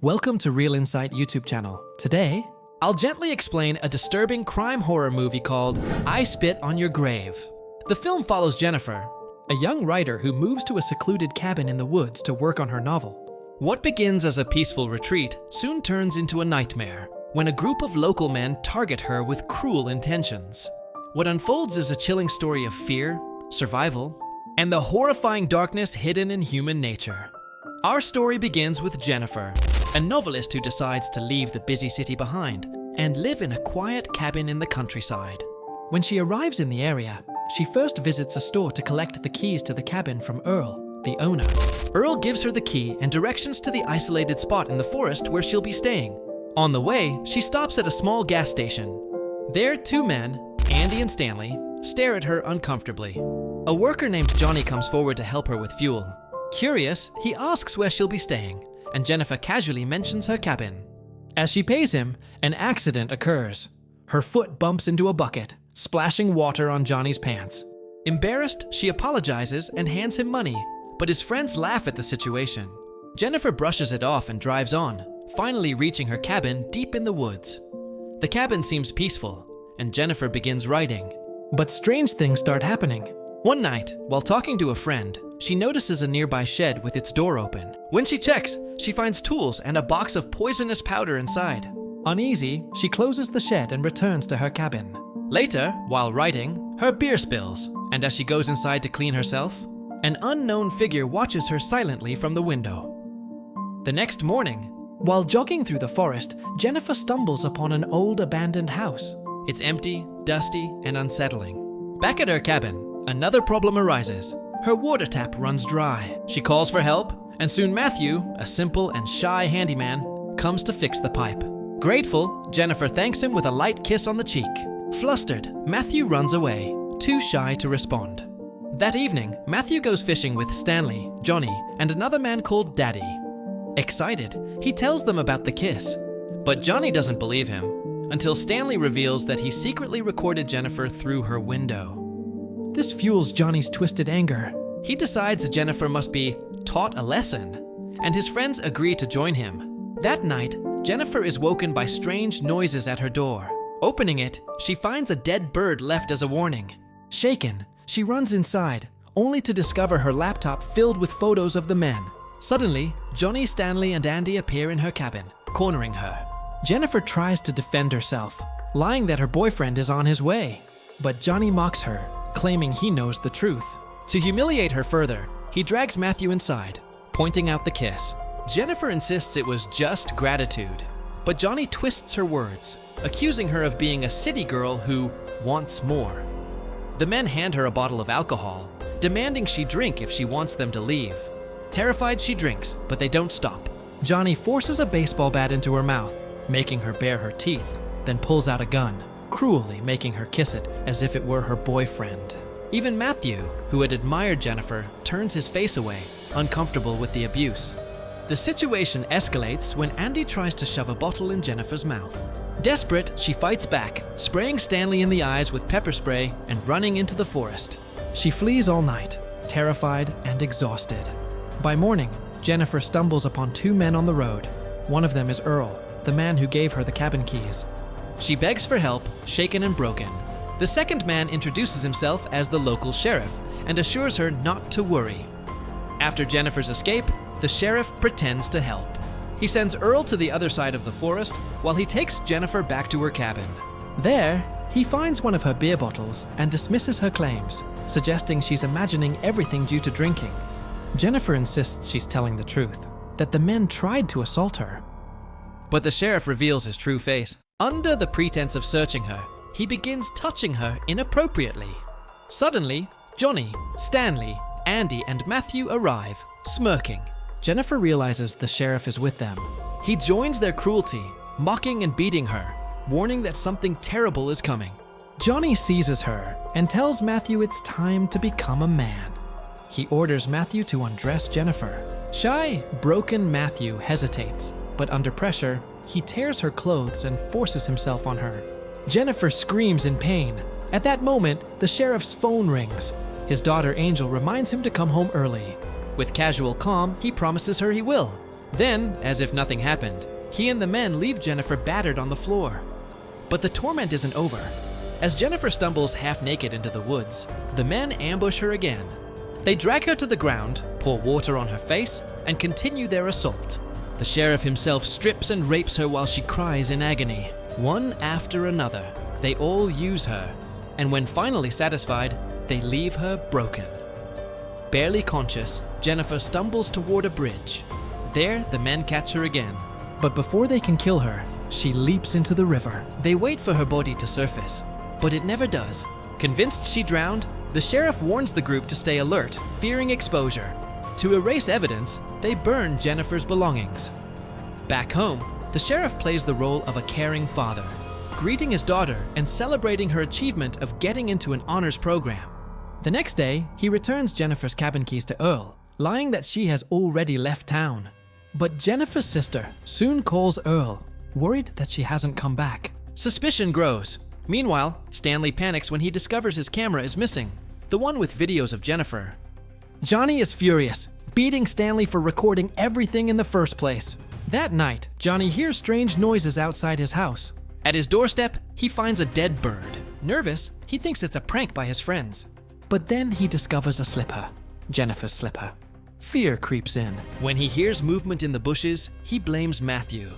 Welcome to Real Insight YouTube channel. Today, I'll gently explain a disturbing crime horror movie called I Spit on Your Grave. The film follows Jennifer, a young writer who moves to a secluded cabin in the woods to work on her novel. What begins as a peaceful retreat soon turns into a nightmare when a group of local men target her with cruel intentions. What unfolds is a chilling story of fear, survival, and the horrifying darkness hidden in human nature. Our story begins with Jennifer, a novelist who decides to leave the busy city behind and live in a quiet cabin in the countryside. When she arrives in the area, she first visits a store to collect the keys to the cabin from Earl, the owner. Earl gives her the key and directions to the isolated spot in the forest where she'll be staying. On the way, she stops at a small gas station. There, two men, Andy and Stanley, stare at her uncomfortably. A worker named Johnny comes forward to help her with fuel. Curious, he asks where she'll be staying, and Jennifer casually mentions her cabin. As she pays him, an accident occurs. Her foot bumps into a bucket, splashing water on Johnny's pants. Embarrassed, she apologizes and hands him money, but his friends laugh at the situation. Jennifer brushes it off and drives on, finally reaching her cabin deep in the woods. The cabin seems peaceful, and Jennifer begins writing. But strange things start happening. One night, while talking to a friend, she notices a nearby shed with its door open. When she checks, she finds tools and a box of poisonous powder inside. Uneasy, she closes the shed and returns to her cabin. Later, while writing, her beer spills, and as she goes inside to clean herself, an unknown figure watches her silently from the window. The next morning, while jogging through the forest, Jennifer stumbles upon an old abandoned house. It's empty, dusty, and unsettling. Back at her cabin, another problem arises. Her water tap runs dry. She calls for help, and soon Matthew, a simple and shy handyman, comes to fix the pipe. Grateful, Jennifer thanks him with a light kiss on the cheek. Flustered, Matthew runs away, too shy to respond. That evening, Matthew goes fishing with Stanley, Johnny, and another man called Daddy. Excited, he tells them about the kiss, but Johnny doesn't believe him until Stanley reveals that he secretly recorded Jennifer through her window. This fuels Johnny's twisted anger. He decides Jennifer must be taught a lesson, and his friends agree to join him. That night, Jennifer is woken by strange noises at her door. Opening it, she finds a dead bird left as a warning. Shaken, she runs inside, only to discover her laptop filled with photos of the men. Suddenly, Johnny, Stanley, and Andy appear in her cabin, cornering her. Jennifer tries to defend herself, lying that her boyfriend is on his way. But Johnny mocks her, claiming he knows the truth. To humiliate her further, he drags Matthew inside, pointing out the kiss. Jennifer insists it was just gratitude, but Johnny twists her words, accusing her of being a city girl who wants more. The men hand her a bottle of alcohol, demanding she drink if she wants them to leave. Terrified, she drinks, but they don't stop. Johnny forces a baseball bat into her mouth, making her bare her teeth, then pulls out a gun, cruelly making her kiss it as if it were her boyfriend. Even Matthew, who had admired Jennifer, turns his face away, uncomfortable with the abuse. The situation escalates when Andy tries to shove a bottle in Jennifer's mouth. Desperate, she fights back, spraying Stanley in the eyes with pepper spray and running into the forest. She flees all night, terrified and exhausted. By morning, Jennifer stumbles upon two men on the road. One of them is Earl, the man who gave her the cabin keys. She begs for help, shaken and broken. The second man introduces himself as the local sheriff and assures her not to worry. After Jennifer's escape, the sheriff pretends to help. He sends Earl to the other side of the forest while he takes Jennifer back to her cabin. There, he finds one of her beer bottles and dismisses her claims, suggesting she's imagining everything due to drinking. Jennifer insists she's telling the truth, that the men tried to assault her. But the sheriff reveals his true face. Under the pretense of searching her, he begins touching her inappropriately. Suddenly, Johnny, Stanley, Andy, and Matthew arrive, smirking. Jennifer realizes the sheriff is with them. He joins their cruelty, mocking and beating her, warning that something terrible is coming. Johnny seizes her and tells Matthew it's time to become a man. He orders Matthew to undress Jennifer. Shy, broken Matthew hesitates, but under pressure, he tears her clothes and forces himself on her. Jennifer screams in pain. At that moment, the sheriff's phone rings. His daughter Angel reminds him to come home early. With casual calm, he promises her he will, Then, as if nothing happened, he and the men leave Jennifer battered on the floor. But the torment isn't over. As Jennifer stumbles half naked into the woods, the men ambush her again. They drag her to the ground, pour water on her face, and continue their assault. The sheriff himself strips and rapes her while she cries in agony. One after another, they all use her, and when finally satisfied, they leave her broken. Barely conscious, Jennifer stumbles toward a bridge. There, the men catch her again. But before they can kill her, she leaps into the river. They wait for her body to surface, but it never does. Convinced she drowned, the sheriff warns the group to stay alert, fearing exposure. To erase evidence, they burn Jennifer's belongings. Back home, the sheriff plays the role of a caring father, greeting his daughter and celebrating her achievement of getting into an honors program. The next day, he returns Jennifer's cabin keys to Earl, lying that she has already left town. But Jennifer's sister soon calls Earl, worried that she hasn't come back. Suspicion grows. Meanwhile, Stanley panics when he discovers his camera is missing, the one with videos of Jennifer. Johnny is furious, beating Stanley for recording everything in the first place. That night, Johnny hears strange noises outside his house. At his doorstep, he finds a dead bird. Nervous, he thinks it's a prank by his friends. But then he discovers a slipper, Jennifer's slipper. Fear creeps in. When he hears movement in the bushes, he blames Matthew.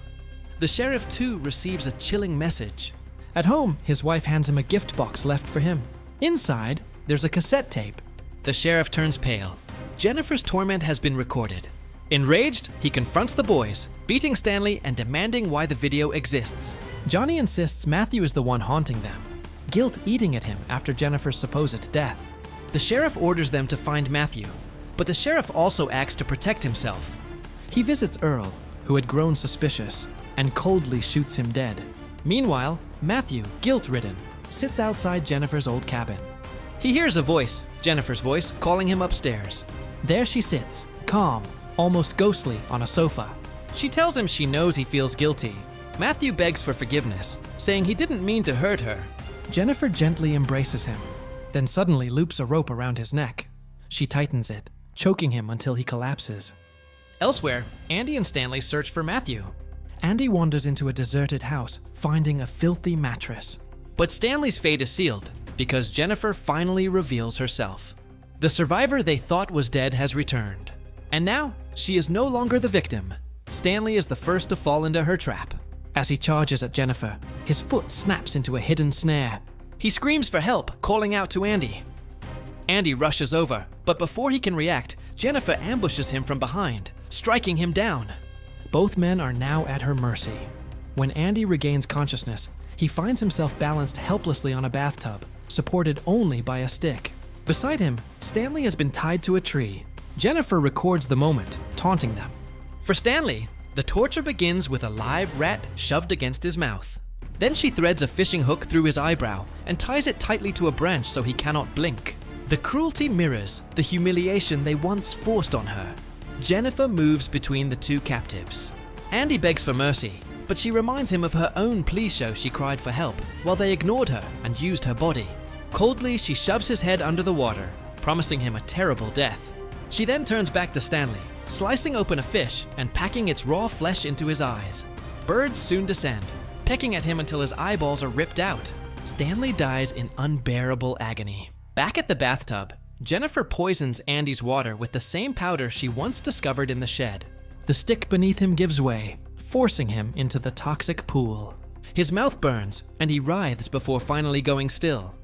The sheriff too receives a chilling message. At home, his wife hands him a gift box left for him. Inside, there's a cassette tape. The sheriff turns pale. Jennifer's torment has been recorded. Enraged, he confronts the boys, beating Stanley and demanding why the video exists. Johnny insists Matthew is the one haunting them, guilt eating at him after Jennifer's supposed death. The sheriff orders them to find Matthew, but the sheriff also acts to protect himself. He visits Earl, who had grown suspicious, and coldly shoots him dead. Meanwhile, Matthew, guilt-ridden, sits outside Jennifer's old cabin. He hears a voice, Jennifer's voice, calling him upstairs. There she sits, calm, almost ghostly, on a sofa. She tells him she knows he feels guilty. Matthew begs for forgiveness, saying he didn't mean to hurt her. Jennifer gently embraces him, then suddenly loops a rope around his neck. She tightens it, choking him until he collapses. Elsewhere, Andy and Stanley search for Matthew. Andy wanders into a deserted house, finding a filthy mattress. But Stanley's fate is sealed, because Jennifer finally reveals herself. The survivor they thought was dead has returned. And now, she is no longer the victim. Stanley is the first to fall into her trap. As he charges at Jennifer, his foot snaps into a hidden snare. He screams for help, calling out to Andy. Andy rushes over, but before he can react, Jennifer ambushes him from behind, striking him down. Both men are now at her mercy. When Andy regains consciousness, he finds himself balanced helplessly on a bathtub, supported only by a stick. Beside him, Stanley has been tied to a tree. Jennifer records the moment, taunting them. For Stanley, the torture begins with a live rat shoved against his mouth. Then she threads a fishing hook through his eyebrow and ties it tightly to a branch so he cannot blink. The cruelty mirrors the humiliation they once forced on her. Jennifer moves between the two captives. Andy begs for mercy, but she reminds him of her own plea show she cried for help, while they ignored her and used her body. Coldly, she shoves his head under the water, promising him a terrible death. She then turns back to Stanley, slicing open a fish and packing its raw flesh into his eyes. Birds soon descend, pecking at him until his eyeballs are ripped out. Stanley dies in unbearable agony. Back at the bathtub, Jennifer poisons Andy's water with the same powder she once discovered in the shed. The stick beneath him gives way, forcing him into the toxic pool. His mouth burns, and he writhes before finally going still.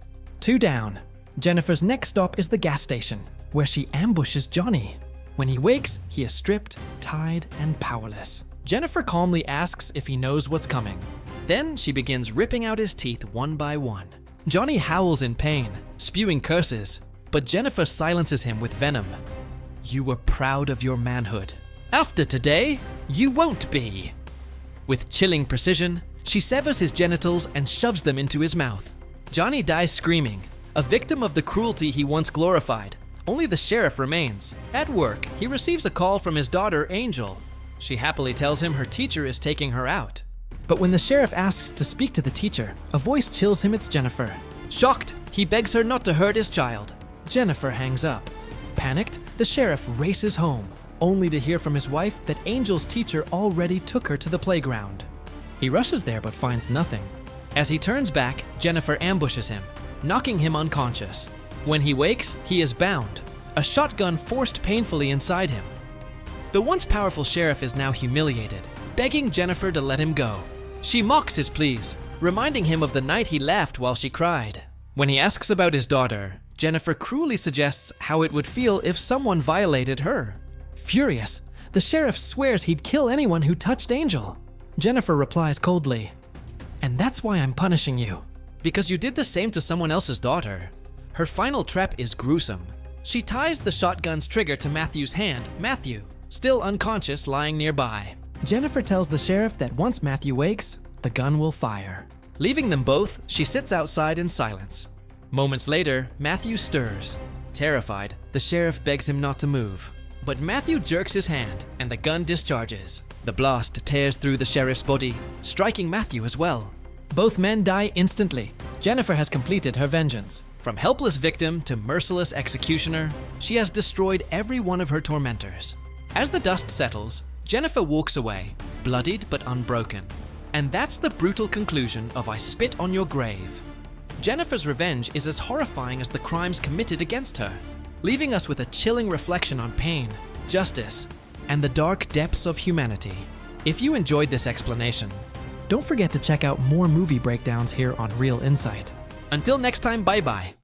2 down. Jennifer's next stop is the gas station, where she ambushes Johnny. When he wakes, he is stripped, tied, and powerless. Jennifer calmly asks if he knows what's coming. Then she begins ripping out his teeth one by one. Johnny howls in pain, spewing curses, but Jennifer silences him with venom. You were proud of your manhood. After today, you won't be. With chilling precision, she severs his genitals and shoves them into his mouth. Johnny dies screaming, a victim of the cruelty he once glorified. Only the sheriff remains. At work, he receives a call from his daughter, Angel. She happily tells him her teacher is taking her out. But when the sheriff asks to speak to the teacher, a voice chills him it's Jennifer. Shocked, he begs her not to hurt his child. Jennifer hangs up. Panicked, the sheriff races home. only to hear from his wife that Angel's teacher already took her to the playground. He rushes there but finds nothing. As he turns back, Jennifer ambushes him, knocking him unconscious. When he wakes, he is bound, a shotgun forced painfully inside him. The once powerful sheriff is now humiliated, begging Jennifer to let him go. She mocks his pleas, reminding him of the night he laughed while she cried. When he asks about his daughter, Jennifer cruelly suggests how it would feel if someone violated her. Furious, the sheriff swears he'd kill anyone who touched Angel. Jennifer replies coldly, "And that's why I'm punishing you. Because you did the same to someone else's daughter." Her final trap is gruesome. She ties the shotgun's trigger to Matthew's hand, Matthew, still unconscious, lying nearby. Jennifer tells the sheriff that once Matthew wakes, the gun will fire. Leaving them both, she sits outside in silence. Moments later, Matthew stirs. Terrified, the sheriff begs him not to move. But Matthew jerks his hand, and the gun discharges. The blast tears through the sheriff's body, striking Matthew as well. Both men die instantly. Jennifer has completed her vengeance. From helpless victim to merciless executioner, she has destroyed every one of her tormentors. As the dust settles, Jennifer walks away, bloodied but unbroken. And that's the brutal conclusion of I Spit on Your Grave. Jennifer's revenge is as horrifying as the crimes committed against her, leaving us with a chilling reflection on pain, justice, and the dark depths of humanity. If you enjoyed this explanation, don't forget to check out more movie breakdowns here on Real Insight. Until next time, bye-bye.